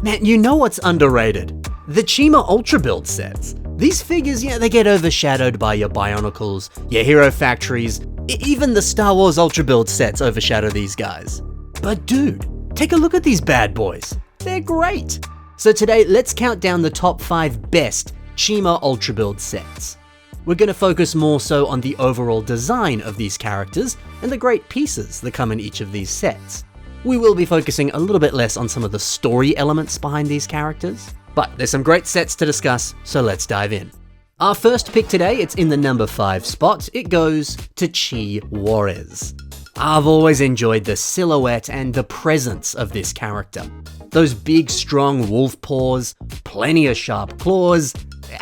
Man, you know what's underrated? The Chima Ultra Build sets. These figures, they get overshadowed by your Bionicles, your Hero Factories, even the Star Wars Ultra Build sets overshadow these guys. But dude, take a look at these bad boys. They're great. So today, let's count down the top 5 best Chima Ultra Build sets. We're going to focus more so on the overall design of these characters and the great pieces that come in each of these sets. We will be focusing a little bit less on some of the story elements behind these characters, but there's some great sets to discuss, so let's dive in. Our first pick today, it's in the number 5 spot. It goes to Chi Juarez. I've always enjoyed the silhouette and the presence of this character. Those big, strong wolf paws, plenty of sharp claws.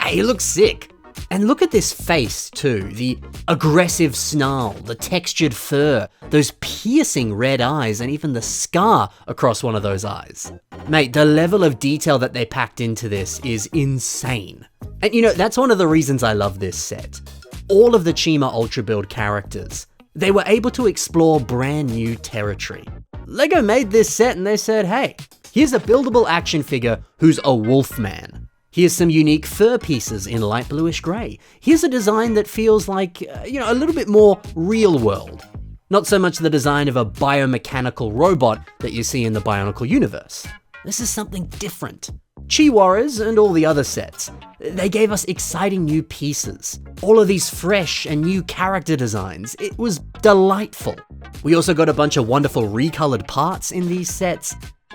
He looks sick. And look at this face too, the aggressive snarl, the textured fur, those piercing red eyes, and even the scar across one of those eyes. Mate, the level of detail that they packed into this is insane. And that's one of the reasons I love this set. All of the Chima Ultra Build characters, they were able to explore brand new territory. LEGO made this set and they said, hey, here's a buildable action figure who's a wolf man. Here's some unique fur pieces in light bluish grey. Here's a design that feels like, a little bit more real world. Not so much the design of a biomechanical robot that you see in the Bionicle universe. This is something different. Chi Juarez and all the other sets, they gave us exciting new pieces. All of these fresh and new character designs. It was delightful. We also got a bunch of wonderful recolored parts in these sets.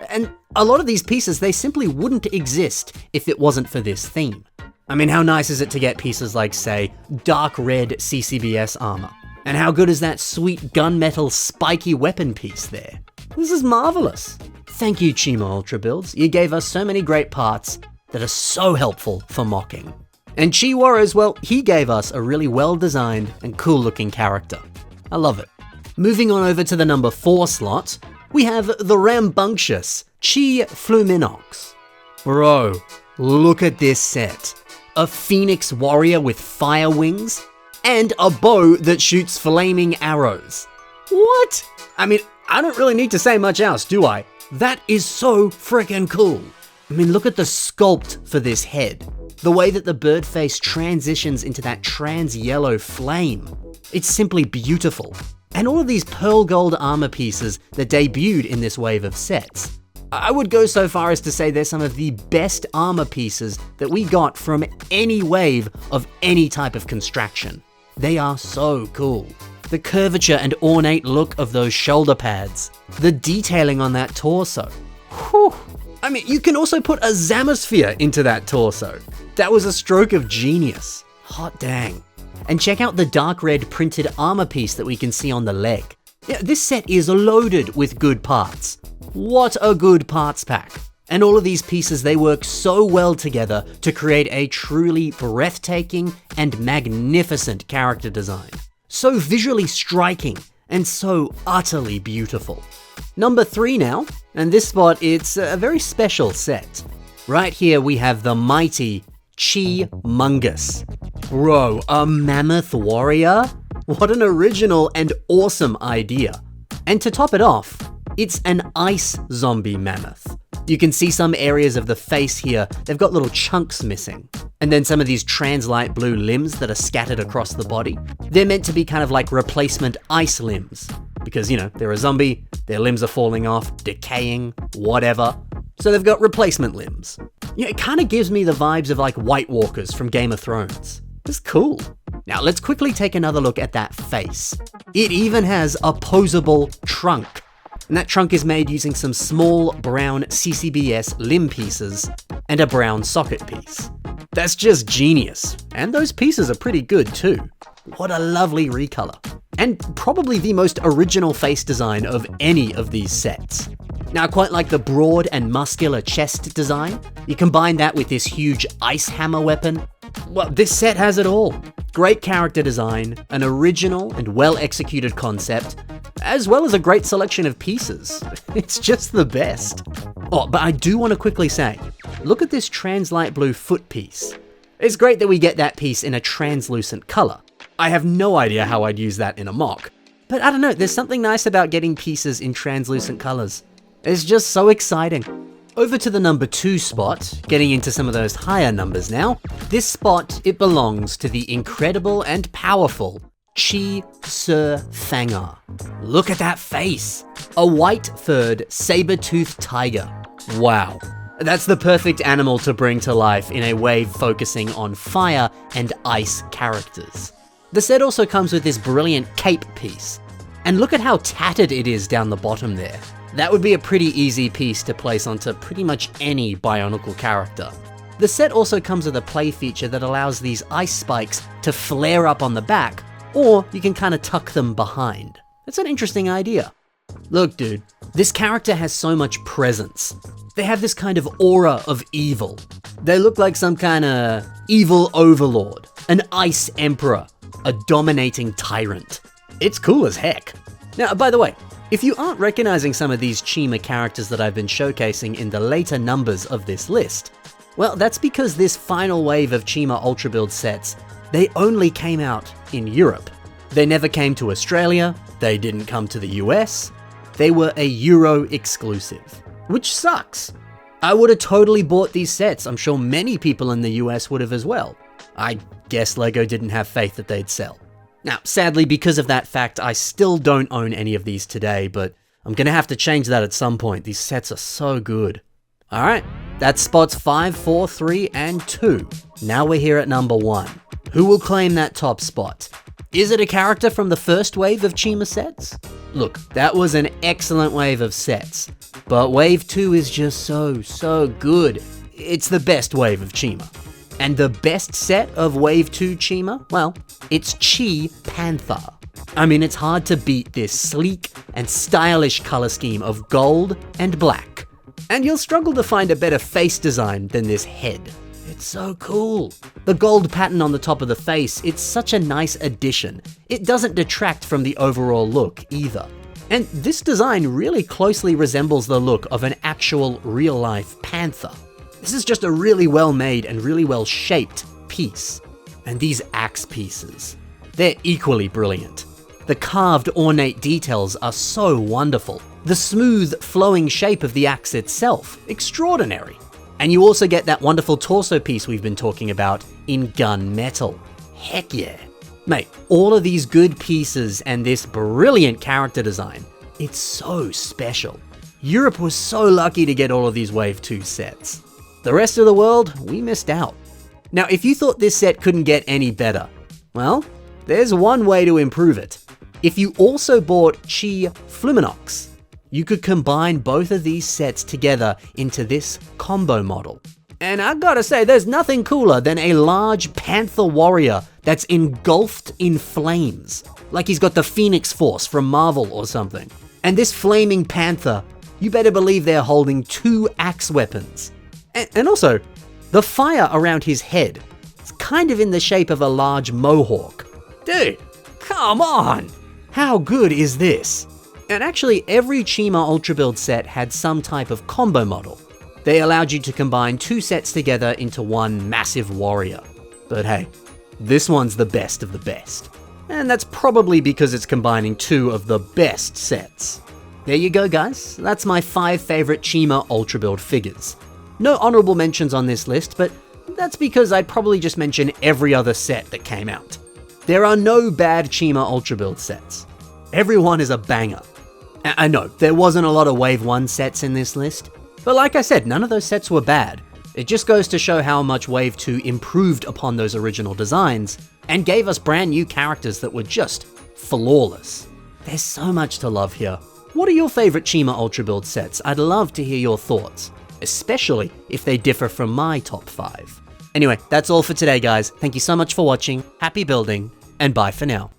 And a lot of these pieces, they simply wouldn't exist if it wasn't for this theme. I mean, how nice is it to get pieces like, say, dark red CCBS armor? And how good is that sweet gunmetal spiky weapon piece there? This is marvelous. Thank you, Chima Ultra Builds. You gave us so many great parts that are so helpful for mocking. And Chi Juarez, well, he gave us a really well-designed and cool-looking character. I love it. Moving on over to the number 4 slot, we have the rambunctious Chi Fluminox. Bro, look at this set. A phoenix warrior with fire wings and a bow that shoots flaming arrows. What? I mean, I don't really need to say much else, do I? That is so freaking cool. I mean, look at the sculpt for this head. The way that the bird face transitions into that trans-yellow flame. It's simply beautiful. And all of these pearl gold armor pieces that debuted in this wave of sets. I would go so far as to say they're some of the best armor pieces that we got from any wave of any type of construction. They are so cool. The curvature and ornate look of those shoulder pads. The detailing on that torso. Whew. I mean, you can also put a Zamosphere into that torso. That was a stroke of genius. Hot dang. And check out the dark red printed armor piece that we can see on the leg. Yeah, this set is loaded with good parts. What a good parts pack. And all of these pieces, they work so well together to create a truly breathtaking and magnificent character design. So visually striking and so utterly beautiful. Number 3 now, and this spot, it's a very special set. Right here we have the mighty Chi Mungus. Bro, a mammoth warrior? What an original and awesome idea. And to top it off, it's an ice zombie mammoth. You can see some areas of the face here, they've got little chunks missing. And then some of these trans-light blue limbs that are scattered across the body. They're meant to be kind of like replacement ice limbs. Because, they're a zombie, their limbs are falling off, decaying, whatever. So they've got replacement limbs. It kind of gives me the vibes of like White Walkers from Game of Thrones. It's cool. Now let's quickly take another look at that face. It even has a posable trunk. And that trunk is made using some small brown CCBS limb pieces and a brown socket piece. That's just genius. And those pieces are pretty good too. What a lovely recolor. And probably the most original face design of any of these sets. Now, quite like the broad and muscular chest design, you combine that with this huge ice hammer weapon. Well, this set has it all. Great character design, an original and well-executed concept, as well as a great selection of pieces. It's just the best. Oh, but I do want to quickly say, look at this trans-light blue foot piece. It's great that we get that piece in a translucent color. I have no idea how I'd use that in a mock. But I don't know, there's something nice about getting pieces in translucent colors. It's just so exciting. Over to the number 2 spot, getting into some of those higher numbers now. This spot, it belongs to the incredible and powerful Chi Sir Fang'er. Look at that face! A white-furred, saber-toothed tiger. Wow. That's the perfect animal to bring to life in a wave focusing on fire and ice characters. The set also comes with this brilliant cape piece. And look at how tattered it is down the bottom there. That would be a pretty easy piece to place onto pretty much any Bionicle character. The set also comes with a play feature that allows these ice spikes to flare up on the back, or you can kind of tuck them behind. That's an interesting idea. Look, dude, this character has so much presence. They have this kind of aura of evil. They look like some kind of evil overlord, an ice emperor, a dominating tyrant. It's cool as heck. Now, by the way, if you aren't recognizing some of these Chima characters that I've been showcasing in the later numbers of this list, well, that's because this final wave of Chima Ultra Build sets, they only came out in Europe. They never came to Australia, they didn't come to the US, they were a Euro exclusive, which sucks. I would have totally bought these sets, I'm sure many people in the US would have as well. I guess LEGO didn't have faith that they'd sell. Now, sadly, because of that fact, I still don't own any of these today, but I'm gonna have to change that at some point. These sets are so good. Alright, that's spots 5, 4, 3, and 2. Now we're here at number 1. Who will claim that top spot? Is it a character from the first wave of Chima sets? Look, that was an excellent wave of sets, but wave 2 is just so good. It's the best wave of Chima. And the best set of Wave 2 Chima? Well, it's Chi Panther. I mean, it's hard to beat this sleek and stylish color scheme of gold and black. And you'll struggle to find a better face design than this head. It's so cool. The gold pattern on the top of the face, it's such a nice addition. It doesn't detract from the overall look either. And this design really closely resembles the look of an actual real-life panther. This is just a really well-made and really well-shaped piece. And these axe pieces, they're equally brilliant. The carved ornate details are so wonderful. The smooth, flowing shape of the axe itself, extraordinary. And you also get that wonderful torso piece we've been talking about in gunmetal. Heck yeah. Mate, all of these good pieces and this brilliant character design, it's so special. Europe was so lucky to get all of these Wave 2 sets. The rest of the world, we missed out. Now, if you thought this set couldn't get any better, well, there's one way to improve it. If you also bought Chi Fluminox, you could combine both of these sets together into this combo model. And I gotta say, there's nothing cooler than a large panther warrior that's engulfed in flames, like he's got the Phoenix Force from Marvel or something. And this flaming panther, you better believe they're holding 2 axe weapons. And also, the fire around his head, it's kind of in the shape of a large mohawk. Dude, come on! How good is this? And actually, every Chima Ultra Build set had some type of combo model. They allowed you to combine 2 sets together into one massive warrior. But hey, this one's the best of the best. And that's probably because it's combining 2 of the best sets. There you go, guys. That's my 5 favorite Chima Ultra Build figures. No honorable mentions on this list, but that's because I'd probably just mention every other set that came out. There are no bad Chima Ultra Build sets. Everyone is a banger. I know, there wasn't a lot of Wave 1 sets in this list, but like I said, none of those sets were bad. It just goes to show how much Wave 2 improved upon those original designs and gave us brand new characters that were just flawless. There's so much to love here. What are your favorite Chima Ultra Build sets? I'd love to hear your thoughts, especially if they differ from my top 5. Anyway, that's all for today, guys. Thank you so much for watching, happy building, and bye for now.